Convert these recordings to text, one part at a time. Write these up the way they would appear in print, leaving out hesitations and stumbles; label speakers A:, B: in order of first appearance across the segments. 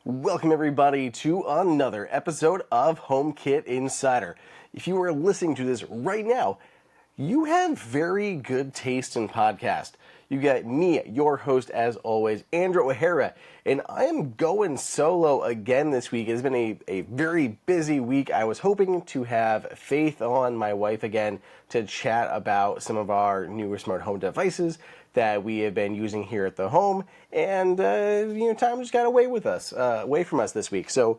A: Welcome everybody to another episode of HomeKit Insider. If you are listening to this right now, you have very good taste in podcast. You got me, your host as always, Andrew O'Hara, and I am going solo again this week. It's been a very busy week. I was hoping to have Faith on, my wife, again to chat about some of our newer smart home devices that we have been using here at the home, and time just got away from us this week. So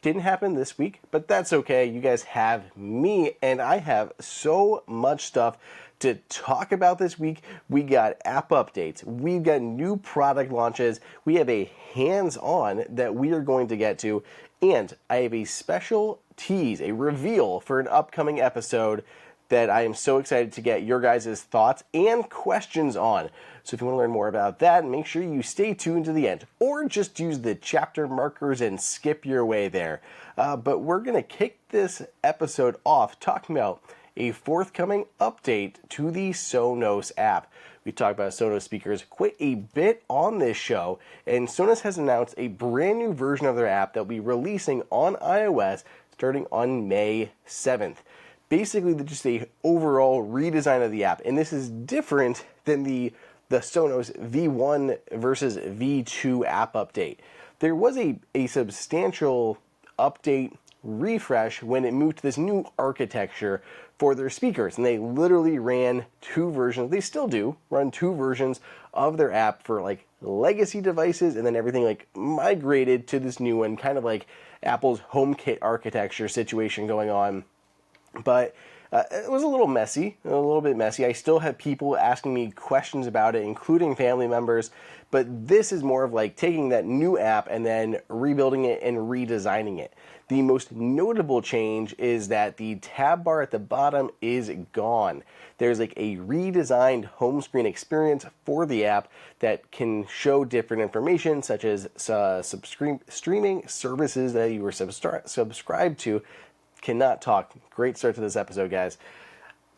A: didn't happen this week, but that's okay. You guys have me, and I have so much stuff to talk about this week. We got app updates, we've got new product launches, we have a hands-on that we are going to get to, and I have a special tease, a reveal for an upcoming episode that I am so excited to get your guys' thoughts and questions on. So if you want to learn more about that, make sure you stay tuned to the end, or just use the chapter markers and skip your way there. But we're going to kick this episode off talking about a forthcoming update to the Sonos app. We talked about Sonos speakers quite a bit on this show, and Sonos has announced a brand new version of their app that will be releasing on iOS starting on May 7th. Basically, just a overall redesign of the app, and this is different than the Sonos V1 versus V2 app update. There was a substantial update refresh when it moved to this new architecture for their speakers, and they literally ran two versions. They still do run two versions of their app for like legacy devices, and then everything like migrated to this new one, kind of like Apple's HomeKit architecture situation going on. But it was a little bit messy. I still have people asking me questions about it, including family members. But this is more of like taking that new app and then rebuilding it and redesigning it. The most notable change is that the tab bar at the bottom is gone. There's like a redesigned home screen experience for the app that can show different information, such as streaming services that you were subscribed to. Cannot talk. Great start to this episode, guys.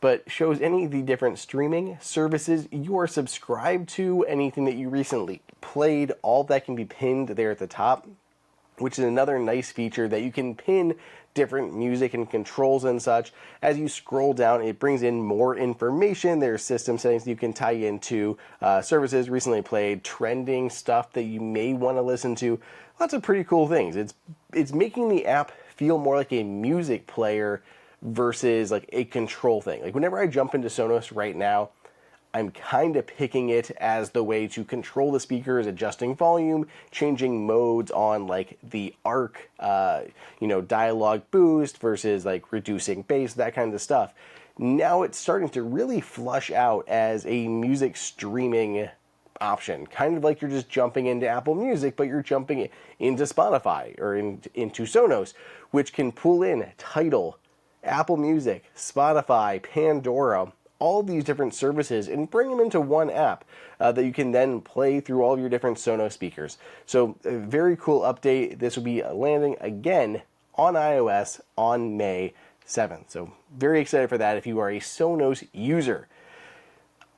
A: But shows any of the different streaming services you are subscribed to, anything that you recently played, all that can be pinned there at the top, which is another nice feature that you can pin different music and controls and such. As you scroll down, it brings in more information. There's system settings you can tie into services recently played, trending stuff that you may want to listen to. Lots of pretty cool things. It's making the app feel more like a music player versus like a control thing. Like whenever I jump into Sonos right now, I'm kind of picking it as the way to control the speakers, adjusting volume, changing modes on like the arc, dialogue boost versus like reducing bass, that kind of stuff. Now it's starting to really flush out as a music streaming option, kind of like you're just jumping into Apple Music, but you're jumping into Spotify or into Sonos, which can pull in Tidal, Apple Music, Spotify, Pandora, all these different services and bring them into one app that you can then play through all of your different Sonos speakers. So a very cool update. This will be landing again on iOS on May 7th. So very excited for that if you are a Sonos user.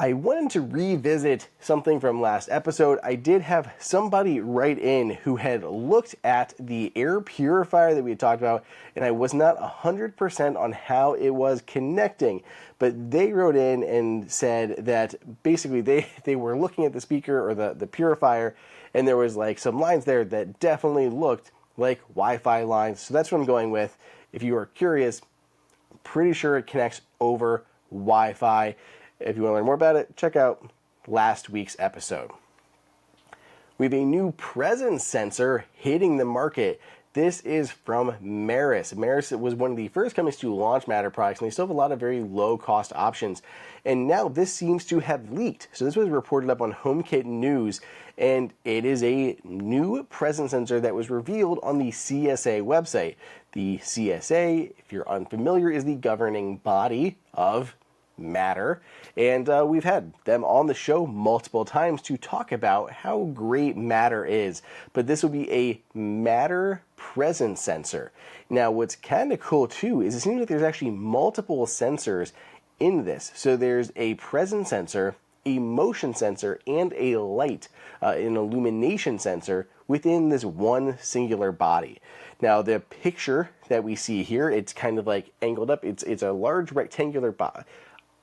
A: I wanted to revisit something from last episode. I did have somebody write in who had looked at the air purifier that we had talked about, and I was not 100% on how it was connecting. But they wrote in and said that basically they were looking at the speaker or the purifier, and there was like some lines there that definitely looked like Wi-Fi lines. So that's what I'm going with. If you are curious, I'm pretty sure it connects over Wi-Fi. If you want to learn more about it, check out last week's episode. We have a new presence sensor hitting the market. This is from Meross. Meross was one of the first companies to launch Matter products, and they still have a lot of very low-cost options. And now this seems to have leaked. So this was reported up on HomeKit News, and it is a new presence sensor that was revealed on the CSA website. The CSA, if you're unfamiliar, is the governing body of Matter, and we've had them on the show multiple times to talk about how great Matter is, but this will be a Matter presence sensor. Now what's kind of cool too is it seems like there's actually multiple sensors in this. So there's a presence sensor a motion sensor and a light, an illumination sensor within this one singular body. Now the picture that we see here, it's kind of like angled up. It's a large rectangular body.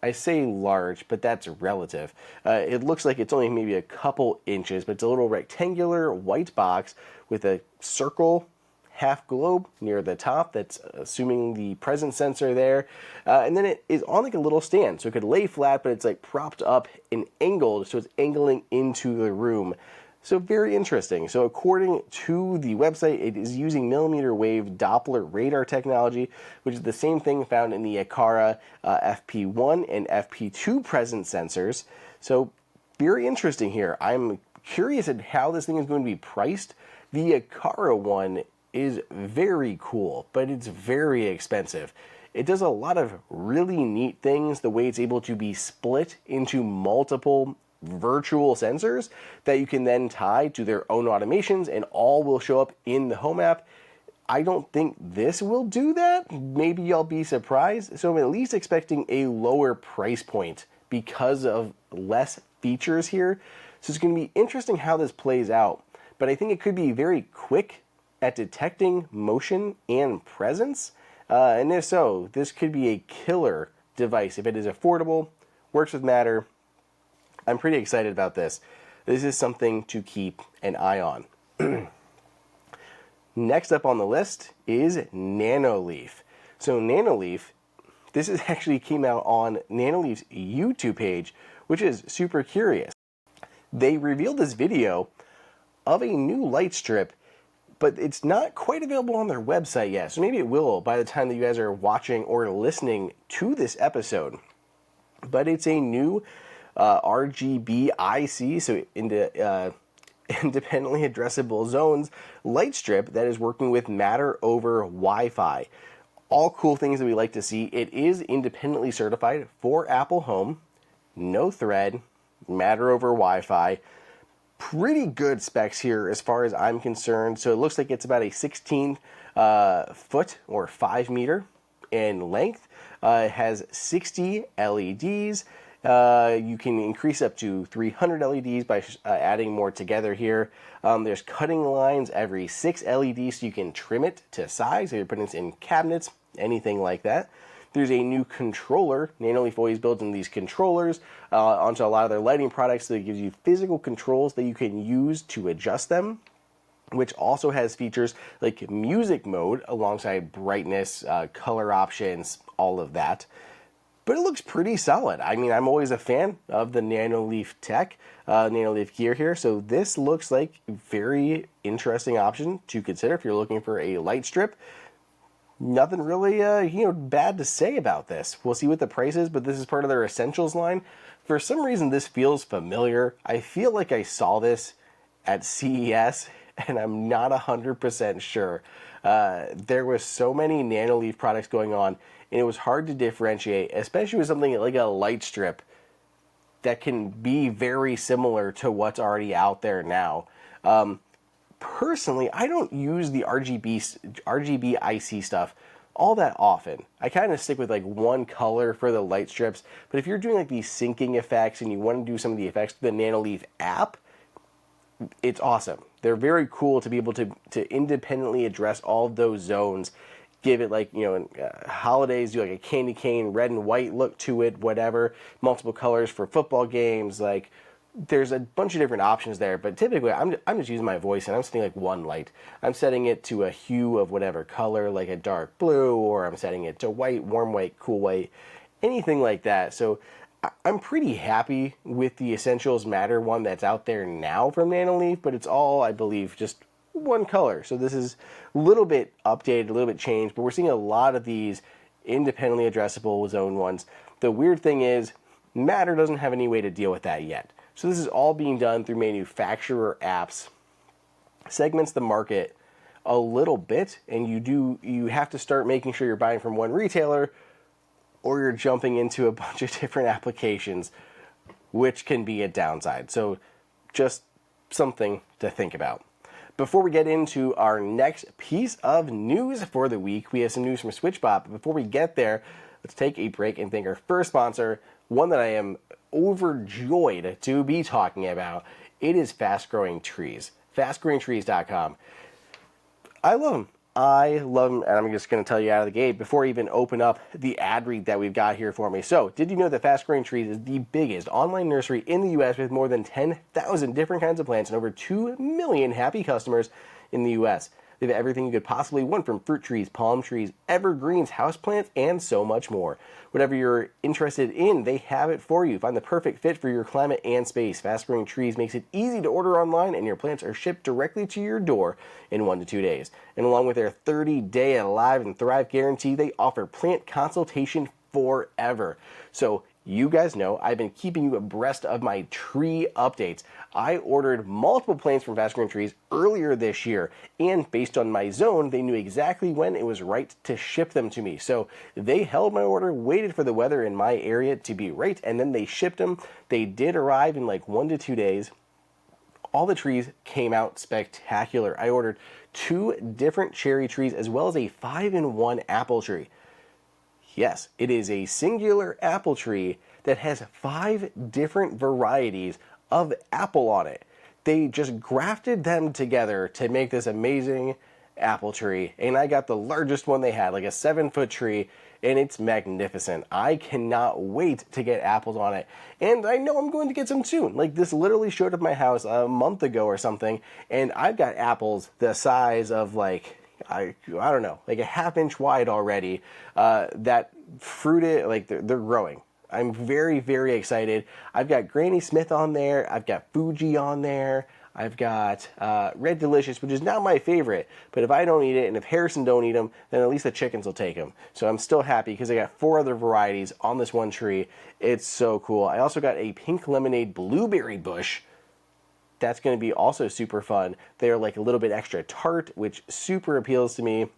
A: I say large, but that's relative. It looks like it's only maybe a couple inches, but it's a little rectangular white box with a circle half globe near the top that's assuming the presence sensor there. And then it is on like a little stand, so it could lay flat, but it's like propped up and angled, so it's angling into the room. So very interesting. So according to the website, it is using millimeter wave Doppler radar technology, which is the same thing found in the Aqara FP1 and FP2 presence sensors. So very interesting here. I'm curious at how this thing is going to be priced. The Aqara one is very cool, but it's very expensive. It does a lot of really neat things, the way it's able to be split into multiple virtual sensors that you can then tie to their own automations, and all will show up in the Home app. I don't think this will do that. Maybe I'll be surprised. So I'm at least expecting a lower price point because of less features here. So it's going to be interesting how this plays out. But I think it could be very quick at detecting motion and presence. And if so, this could be a killer device if it is affordable, works with Matter. I'm pretty excited about this. This is something to keep an eye on. Next up on the list is Nanoleaf. So Nanoleaf, this is actually came out on Nanoleaf's YouTube page, which is super curious. They revealed this video of a new light strip, but it's not quite available on their website yet. So maybe it will by the time that you guys are watching or listening to this episode. But it's a new RGB IC, so independently addressable zones light strip that is working with Matter over Wi-Fi. All cool things that we like to see. It is independently certified for Apple Home, no thread, Matter over Wi-Fi. Pretty good specs here as far as I'm concerned. So it looks like it's about a 16 foot or 5 meter in length. It has 60 LEDs. You can increase up to 300 LEDs by adding more together here. There's cutting lines every 6 LEDs, so you can trim it to size. So you're putting this in cabinets, anything like that. There's a new controller. Nanoleaf always builds in these controllers onto a lot of their lighting products, so it gives you physical controls that you can use to adjust them, which also has features like music mode alongside brightness, color options, all of that. But it looks pretty solid. I mean, I'm always a fan of the Nanoleaf tech, Nanoleaf gear here. So this looks like a very interesting option to consider if you're looking for a light strip. Nothing really, bad to say about this. We'll see what the price is, but this is part of their Essentials line. For some reason, this feels familiar. I feel like I saw this at CES, and I'm not 100% sure. There was so many Nanoleaf products going on, and it was hard to differentiate, especially with something like a light strip that can be very similar to what's already out there now. Personally, I don't use the RGB IC stuff all that often. I kind of stick with like one color for the light strips, but if you're doing like these syncing effects and you want to do some of the effects with the Nanoleaf app, it's awesome. They're very cool to be able to independently address all of those zones. Give it like, holidays, do like a candy cane, red and white look to it, whatever. Multiple colors for football games. Like, there's a bunch of different options there, but typically I'm just using my voice and I'm setting like one light. I'm setting it to a hue of whatever color, like a dark blue, or I'm setting it to white, warm white, cool white, anything like that. So I'm pretty happy with the Essentials Matter one that's out there now from Nanoleaf, but it's all, I believe, just one color. So this is a little bit updated, a little bit changed, but we're seeing a lot of these independently addressable zone ones. The weird thing is Matter doesn't have any way to deal with that yet. So this is all being done through manufacturer apps. Segments the market a little bit, and you have to start making sure you're buying from one retailer or you're jumping into a bunch of different applications, which can be a downside. So just something to think about. Before we get into our next piece of news for the week, we have some news from Switchbot. But before we get there, let's take a break and thank our first sponsor, one that I am overjoyed to be talking about. It is Fast Growing Trees. FastGrowingTrees.com. I love them. I love them, and I'm just going to tell you out of the gate before I even open up the ad read that we've got here for me. So, did you know that Fast Growing Trees is the biggest online nursery in the U.S. with more than 10,000 different kinds of plants and over 2 million happy customers in the U.S.? They have everything you could possibly want, from fruit trees, palm trees, evergreens, houseplants, and so much more. Whatever you're interested in, they have it for you. Find the perfect fit for your climate and space. Fast Growing Trees makes it easy to order online, and your plants are shipped directly to your door in 1 to 2 days. And along with their 30-day Alive and Thrive guarantee, they offer plant consultation forever. So, you guys know I've been keeping you abreast of my tree updates. I ordered multiple plants from Fast Growing Trees earlier this year, and based on my zone, they knew exactly when it was right to ship them to me. So they held my order, waited for the weather in my area to be right, and then they shipped them. They did arrive in like 1 to 2 days. All the trees came out spectacular. I ordered 2 different cherry trees as well as a 5-in-1 apple tree. Yes, it is a singular apple tree that has 5 different varieties of apple on it. They just grafted them together to make this amazing apple tree, and I got the largest one they had, like a 7-foot tree, and it's magnificent. I cannot wait to get apples on it, and I know I'm going to get some soon. Like, this literally showed up at my house a month ago or something, and I've got apples the size of like, I don't know, like a ½ inch wide already, that fruited, like they're growing. I'm very, very excited. I've got Granny Smith on there. I've got Fuji on there. I've got Red Delicious, which is not my favorite, but if I don't eat it and if Harrison don't eat them, then at least the chickens will take them. So I'm still happy because I got 4 other varieties on this one tree. It's so cool. I also got a pink lemonade blueberry bush. That's going to be also super fun. They're like a little bit extra tart, which super appeals to me.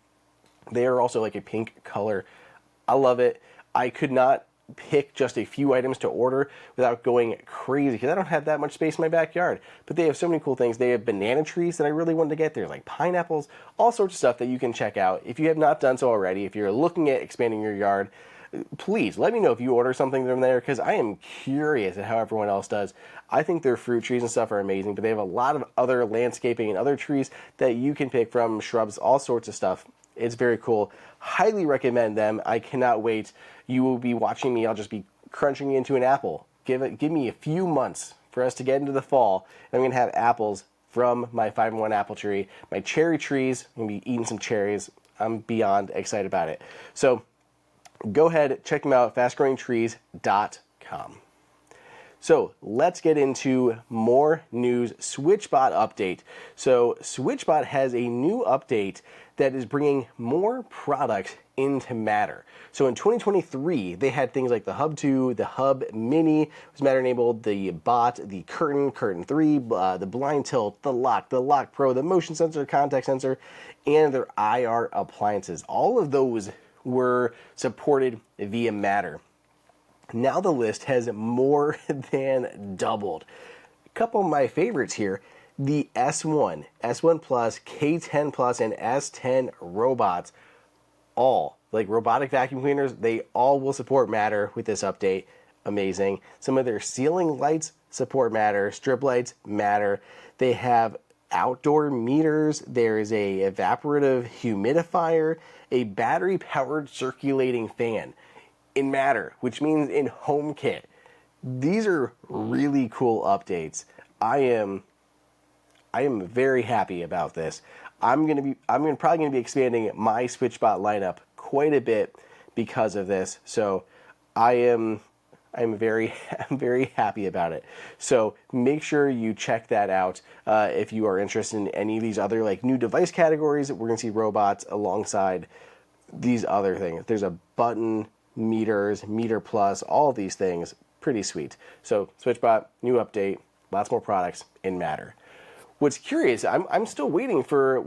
A: They are also like a pink color. I love it. I could not pick just a few items to order without going crazy because I don't have that much space in my backyard. But they have so many cool things. They have banana trees that I really wanted to get there, like pineapples, all sorts of stuff that you can check out. If you have not done so already, if you're looking at expanding your yard, please let me know if you order something from there because I am curious at how everyone else does. I think their fruit trees and stuff are amazing, but they have a lot of other landscaping and other trees that you can pick from, shrubs, all sorts of stuff. It's very cool. Highly recommend them. I cannot wait. You will be watching me. I'll just be crunching into an apple. Give me a few months for us to get into the fall, and I'm going to have apples from my 5-in-1 apple tree. My cherry trees, I'm going to be eating some cherries. I'm beyond excited about it. So go ahead, check them out, fastgrowingtrees.com. So let's get into more news. Switchbot update. So Switchbot has a new update that is bringing more products into Matter. So in 2023, they had things like the Hub 2, the Hub Mini was Matter enabled, the Bot, the Curtain 3, the Blind Tilt, the Lock Pro, the Motion Sensor, Contact Sensor, and their IR appliances. All of those were supported via Matter. Now the list has more than doubled. A couple of my favorites here, the S1, S1 Plus, K10 Plus, and S10 robots, all, like robotic vacuum cleaners, they all will support Matter with this update. Amazing. Some of their ceiling lights support Matter, strip lights, Matter. They have outdoor meters, there's a evaporative humidifier, a battery-powered circulating fan in Matter, which means in HomeKit. These are really cool updates. I am very happy about this. I'm probably gonna be expanding my Switchbot lineup quite a bit because of this. So I'm very happy about it. So make sure you check that out if you are interested in any of these other like new device categories. We're gonna see robots alongside these other things. There's a button, meters, Meter Plus, all of these things, pretty sweet. So Switchbot, new update, lots more products in Matter. What's curious, I'm still waiting for,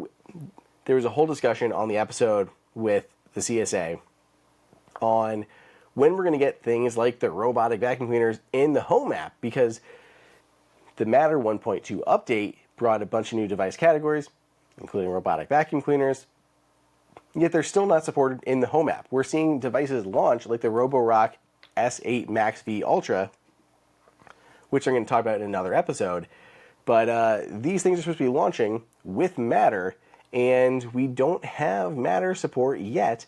A: there was a whole discussion on the episode with the CSA on when we're going to get things like the robotic vacuum cleaners in the Home app, because the Matter 1.2 update brought a bunch of new device categories, including robotic vacuum cleaners, yet they're still not supported in the Home app. We're seeing devices launch like the Roborock S8 Max V Ultra which I'm going to talk about in another episode. But these things are supposed to be launching with Matter, and we don't have Matter support yet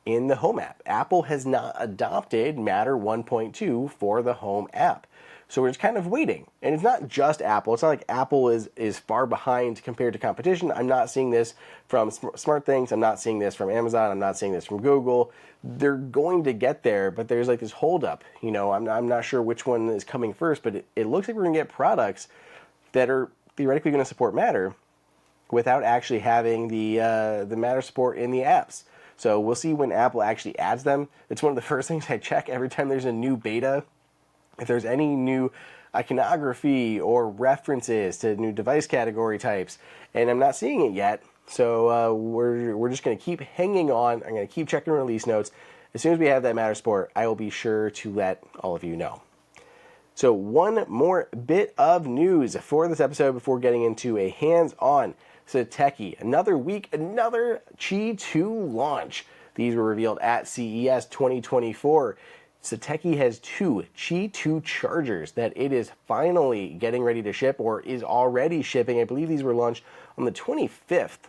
A: in the Home app. Apple has not adopted Matter 1.2 for the Home app. So we're just kind of waiting. And it's not just Apple. It's not like Apple is far behind compared to competition. I'm not seeing this from SmartThings. I'm not seeing this from Amazon. I'm not seeing this from Google. They're going to get there, but there's like this holdup. You know, I'm not sure which one is coming first, but it looks like we're going to get products that are theoretically going to support Matter without actually having the Matter support in the apps. So we'll see when Apple actually adds them. It's one of the first things I check every time there's a new beta. If there's any new iconography or references to new device category types, and I'm not seeing it yet, so we're just going to keep hanging on. I'm going to keep checking release notes. As soon as we have that Matter support, I will be sure to let all of you know. So one more bit of news for this episode before getting into a hands-on Satechi. Another week, another Qi2 launch. These were revealed at CES 2024. Satechi has two Qi2 chargers that it is finally getting ready to ship or is already shipping. I believe these were launched on the 25th.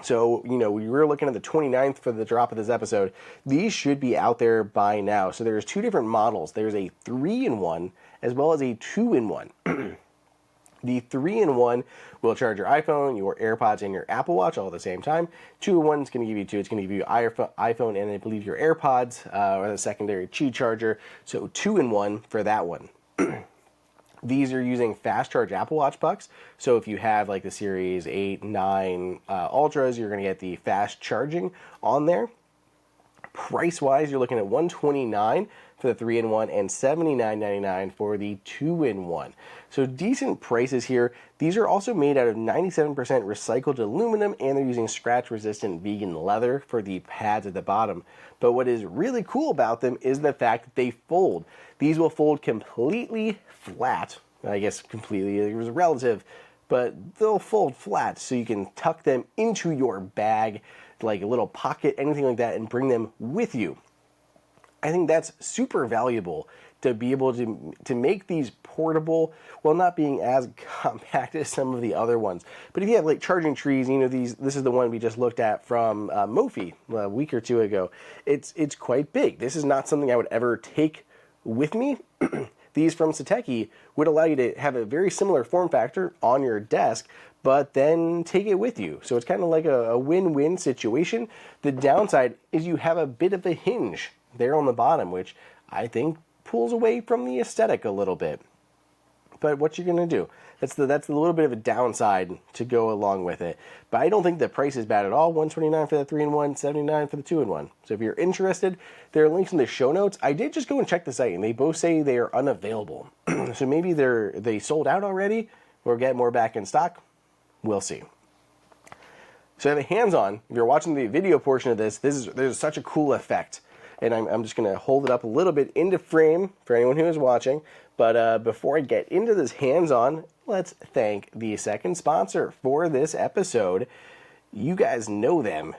A: So, you know, we were looking at the 29th for the drop of this episode. These should be out there by now. So there's two different models. There's a 3-in-1 as well as a 2-in-1. The 3-in-1 will charge your iPhone, your AirPods, and your Apple Watch all at the same time. 2-in-1 is going to give you two. It's going to give you iPhone and I believe your AirPods or the secondary Qi charger. So 2-in-1 for that one. These are using fast charge Apple Watch pucks. So if you have like the Series 8, 9 Ultras, you're going to get the fast charging on there. Price-wise, you're looking at $129 for the 3-in-1 and $79.99 for the 2-in-1. So decent prices here. These are also made out of 97% recycled aluminum, and they're using scratch-resistant vegan leather for the pads at the bottom. But what is really cool about them is the fact that they fold. These will fold completely flat. I guess completely, it was relative, but they'll fold flat so you can tuck them into your bag, like a little pocket, anything like that, and bring them with you. I think that's super valuable to be able to make these portable while not being as compact as some of the other ones. But if you have like charging trees, you know, this is the one we just looked at from Mophie a week or two ago. It's quite big. This is not something I would ever take with me. These from Satechi would allow you to have a very similar form factor on your desk, but then take it with you. So it's kind of like a win-win situation. The downside is you have a bit of a hinge there on the bottom, which I think pulls away from the aesthetic a little bit. But what you're going to do, that's a little bit of a downside to go along with it. But I don't think the price is bad at all. $129 for the 3-in-1, $79 for the 2-in-1. So if you're interested, there are links in the show notes. I did just go and check the site, and they both say they are unavailable. So maybe they sold out already, or get more back in stock. We'll see. So I have a hands-on. If you're watching the video portion of this, there's such a cool effect. And I'm just going to hold it up a little bit into frame for anyone who is watching. But before I get into this hands-on, let's thank the second sponsor for this episode. You guys know them.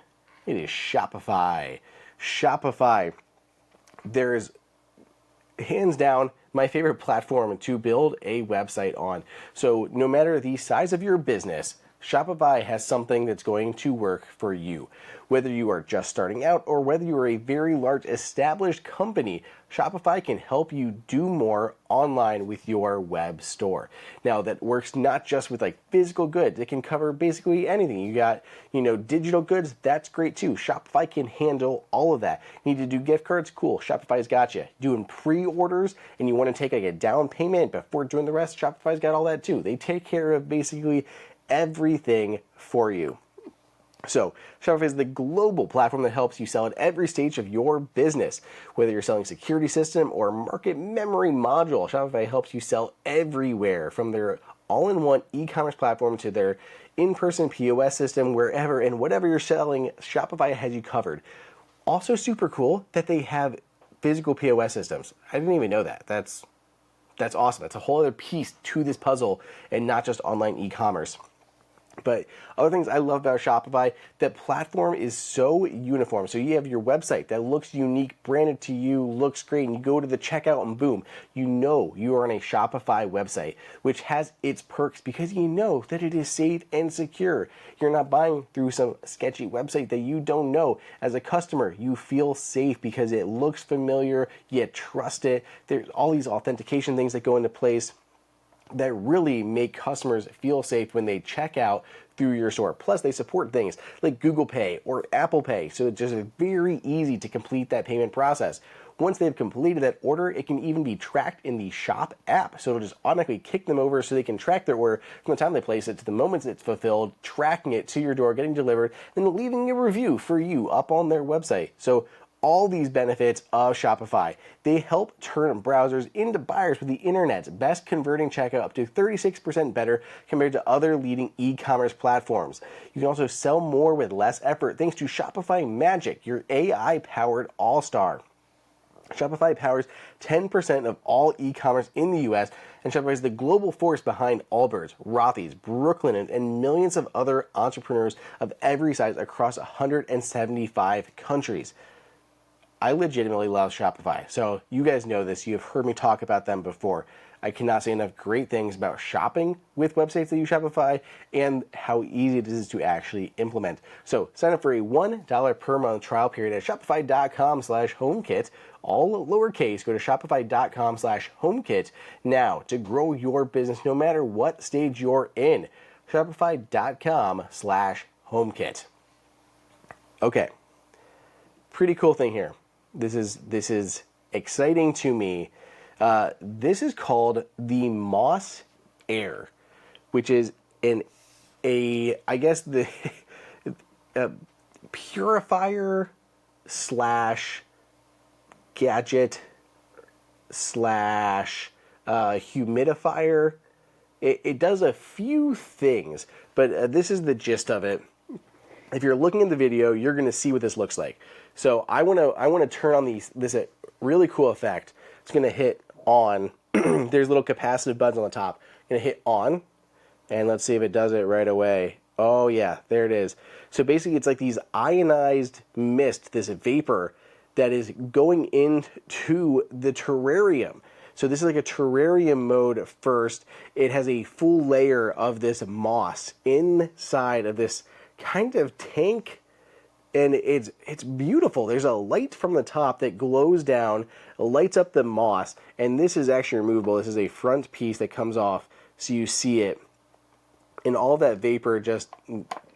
A: It is Shopify. Shopify. There's hands down my favorite platform to build a website on. So no matter the size of your business, Shopify has something that's going to work for you. Whether you are just starting out or whether you are a very large established company, Shopify can help you do more online with your web store. Now that works not just with like physical goods, it can cover basically anything. You got, digital goods, that's great too. Shopify can handle all of that. Need to do gift cards? Cool, Shopify's got you. Doing pre-orders and you want to take like a down payment before doing the rest, Shopify's got all that too. They take care of basically everything for you. So, Shopify is the global platform that helps you sell at every stage of your business. Whether you're selling security system or market memory module, Shopify helps you sell everywhere, from their all-in-one e-commerce platform to their in-person POS system, wherever and whatever you're selling, Shopify has you covered. Also super cool that they have physical POS systems. I didn't even know that. That's awesome. That's a whole other piece to this puzzle and not just online e-commerce. But other things I love about Shopify, that platform is so uniform. So you have your website that looks unique, branded to you, looks great, and you go to the checkout and boom, you know you are on a Shopify website, which has its perks because you know that it is safe and secure. You're not buying through some sketchy website that you don't know. As a customer, you feel safe because it looks familiar, you trust it. There's all these authentication things that go into place that really make customers feel safe when they check out through your store. Plus, they support things like Google Pay or Apple Pay, so it's just very easy to complete that payment process. Once they've completed that order, it can even be tracked in the Shop app, so it'll just automatically kick them over so they can track their order from the time they place it to the moment it's fulfilled, tracking it to your door, getting delivered, then leaving a review for you up on their website. So all these benefits of Shopify. They help turn browsers into buyers with the internet's best converting checkout, up to 36% better compared to other leading e-commerce platforms. You can also sell more with less effort thanks to Shopify Magic, your AI-powered all-star. Shopify powers 10% of all e-commerce in the US, and Shopify is the global force behind Allbirds, Rothy's, Brooklyn, and millions of other entrepreneurs of every size across 175 countries. I legitimately love Shopify. So you guys know this. You've heard me talk about them before. I cannot say enough great things about shopping with websites that use Shopify and how easy it is to actually implement. So sign up for a $1 per month trial period at shopify.com/HomeKit, all lowercase. Go to shopify.com/HomeKit now to grow your business no matter what stage you're in. Shopify.com/HomeKit. Okay. Pretty cool thing here. This is exciting to me. This is called the Moss Air, which is a purifier slash gadget slash humidifier. It does a few things, but this is the gist of it. If you're looking at the video, you're going to see what this looks like. So I want to turn on this really cool effect. It's going to hit on. There's little capacitive buttons on the top. I'm going to hit on, and let's see if it does it right away. Oh yeah, there it is. So basically, it's like these ionized mist, this vapor that is going into the terrarium. So this is like a terrarium mode first. It has a full layer of this moss inside of this kind of tank, and it's beautiful. There's a light from the top that glows down, lights up the moss, and this is actually removable. This is a front piece that comes off so you see it, and all that vapor just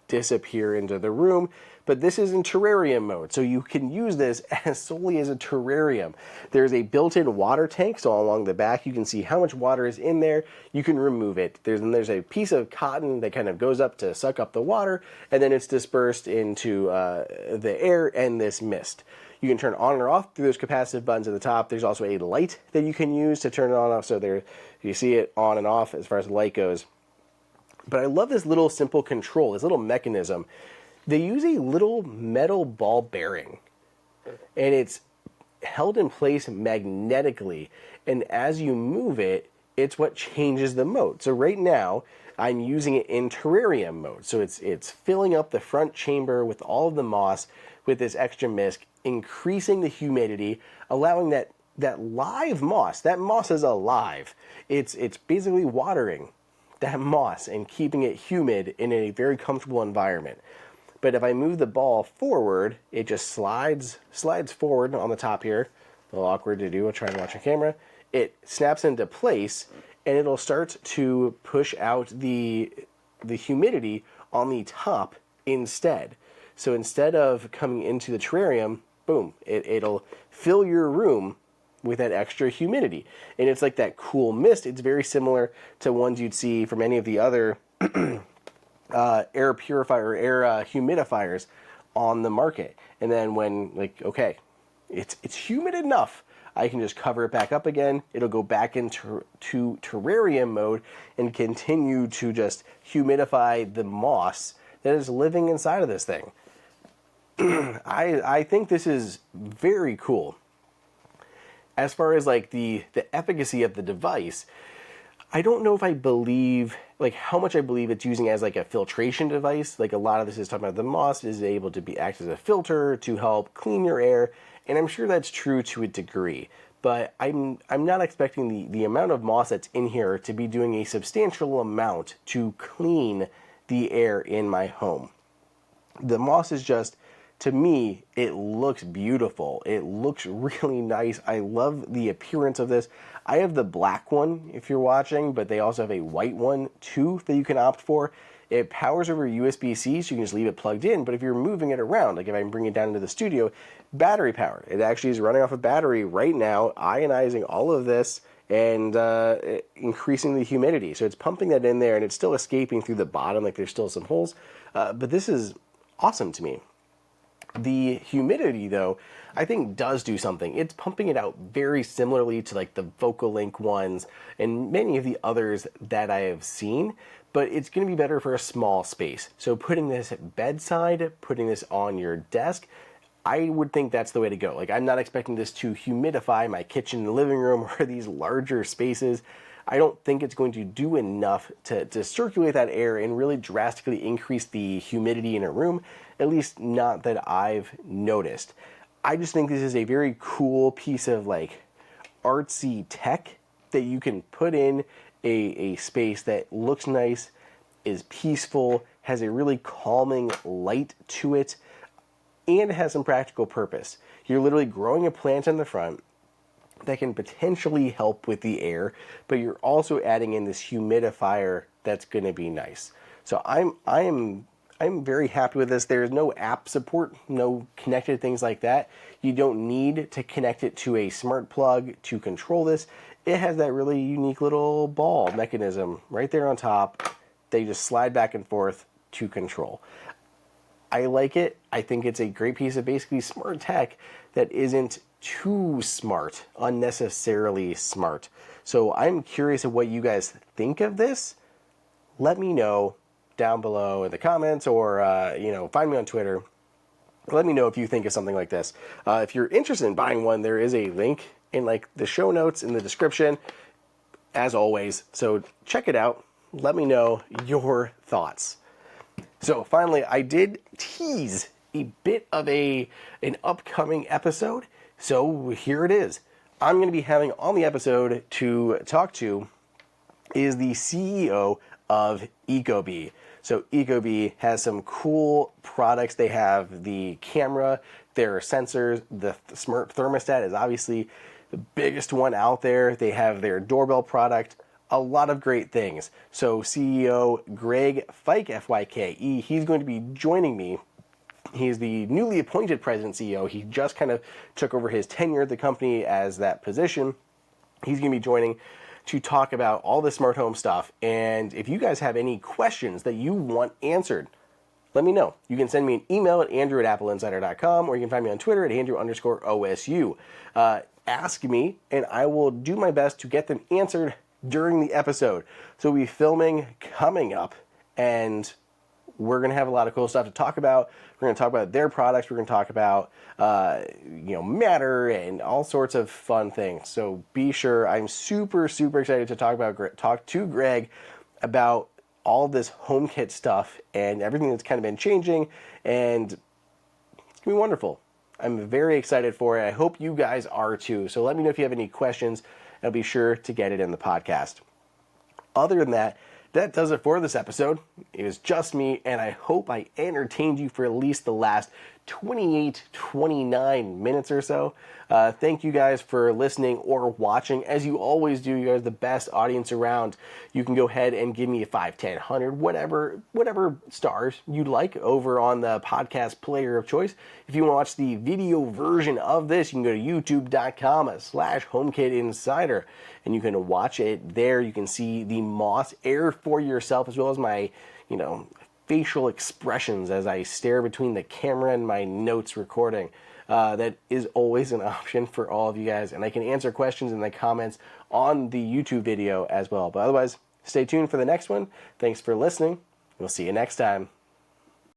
A: disappear into the room. But this is in terrarium mode, so you can use this solely as a terrarium. There's a built-in water tank, so along the back you can see how much water is in there. You can remove it. There's a piece of cotton that kind of goes up to suck up the water, and then it's dispersed into the air and this mist. You can turn on or off through those capacitive buttons at the top. There's also a light that you can use to turn it on and off, so there you see it on and off as far as the light goes. But I love this little simple control, this little mechanism. They use a little metal ball bearing, and it's held in place magnetically, and as you move it, it's what changes the mode. So right now, I'm using it in terrarium mode. So it's filling up the front chamber with all of the moss with this extra mist, increasing the humidity, allowing that live moss. That moss is alive. It's basically watering that moss and keeping it humid in a very comfortable environment. But if I move the ball forward, it just slides forward on the top here. A little awkward to do. I'll try and watch on camera. It snaps into place, and it'll start to push out the humidity on the top instead. So instead of coming into the terrarium, boom, it'll fill your room with that extra humidity. And it's like that cool mist. It's very similar to ones you'd see from any of the other air purifier or air humidifiers on the market. And then when, like, okay, it's humid enough, I can just cover it back up again. It'll go back into terrarium mode and continue to just humidify the moss that is living inside of this thing. I think this is very cool. As far as like the efficacy of the device, I don't know if I believe, like how much I believe it's using as like a filtration device. Like a lot of this is talking about the Meross is able to act as a filter to help clean your air, and I'm sure that's true to a degree. But I'm not expecting the amount of Meross that's in here to be doing a substantial amount to clean the air in my home. The Meross is just, to me, it looks beautiful. It looks really nice. I love the appearance of this. I have the black one if you're watching, but they also have a white one too that you can opt for. It powers over USB-C, so you can just leave it plugged in, but if you're moving it around, like if I bring it down into the studio, battery powered. It actually is running off a battery right now, ionizing all of this and increasing the humidity. So it's pumping that in there, and it's still escaping through the bottom, like there's still some holes. But this is awesome to me. The humidity, though, I think does do something. It's pumping it out very similarly to like the VocaLink ones and many of the others that I have seen, but it's going to be better for a small space. So putting this at bedside, putting this on your desk, I would think that's the way to go. Like, I'm not expecting this to humidify my kitchen and living room or these larger spaces. I don't think it's going to do enough to circulate that air and really drastically increase the humidity in a room, at least not that I've noticed. I just think this is a very cool piece of like artsy tech that you can put in a space that looks nice, is peaceful, has a really calming light to it, and has some practical purpose. You're literally growing a plant in the front that can potentially help with the air, but you're also adding in this humidifier that's going to be nice. So I'm very happy with this. There's no app support, no connected things like that. You don't need to connect it to a smart plug to control this. It has that really unique little ball mechanism right there on top that you just slide back and forth to control. I like it. I think it's a great piece of basically smart tech that isn't too smart, unnecessarily smart. So I'm curious of what you guys think of this. Let me know down below in the comments, or find me on Twitter. Let me know if you think of something like this. If you're interested in buying one, there is a link in like the show notes in the description, as always. So check it out. Let me know your thoughts. So finally, I did tease a bit of an upcoming episode. So here it is. I'm going to be having on the episode to talk to is the CEO of Ecobee. So Ecobee has some cool products. They have the camera, their sensors, the smart thermostat is obviously the biggest one out there. They have their doorbell product, a lot of great things. So CEO Greg Fike, F-Y-K-E, he's going to be joining me. He's the newly appointed president CEO. He just kind of took over his tenure at the company as that position. He's going to be joining to talk about all the smart home stuff. And if you guys have any questions that you want answered, let me know. You can send me an email at andrew@appleinsider.com, or you can find me on Twitter at andrew_OSU. Ask me, and I will do my best to get them answered during the episode. So we'll be filming coming up, and we're going to have a lot of cool stuff to talk about. We're going to talk about their products. We're going to talk about, Matter and all sorts of fun things. So be sure. I'm super, super excited to talk to Greg about all this HomeKit stuff and everything that's kind of been changing, and it's going to be wonderful. I'm very excited for it. I hope you guys are too. So let me know if you have any questions. I'll be sure to get it in the podcast. Other than that, that does it for this episode. It was just me, and I hope I entertained you for at least the last 28, 29 minutes or so. Thank you guys for listening or watching. As you always do, you guys are the best audience around. You can go ahead and give me a 5, 10, 100, whatever stars you'd like over on the podcast player of choice. If you want to watch the video version of this, you can go to youtube.com/HomeKit Insider, and you can watch it there. You can see the Meross Air for yourself, as well as my, facial expressions as I stare between the camera and my notes recording. That is always an option for all of you guys, and I can answer questions in the comments on the YouTube video as well. But otherwise, stay tuned for the next one. Thanks for listening. We'll see you next time.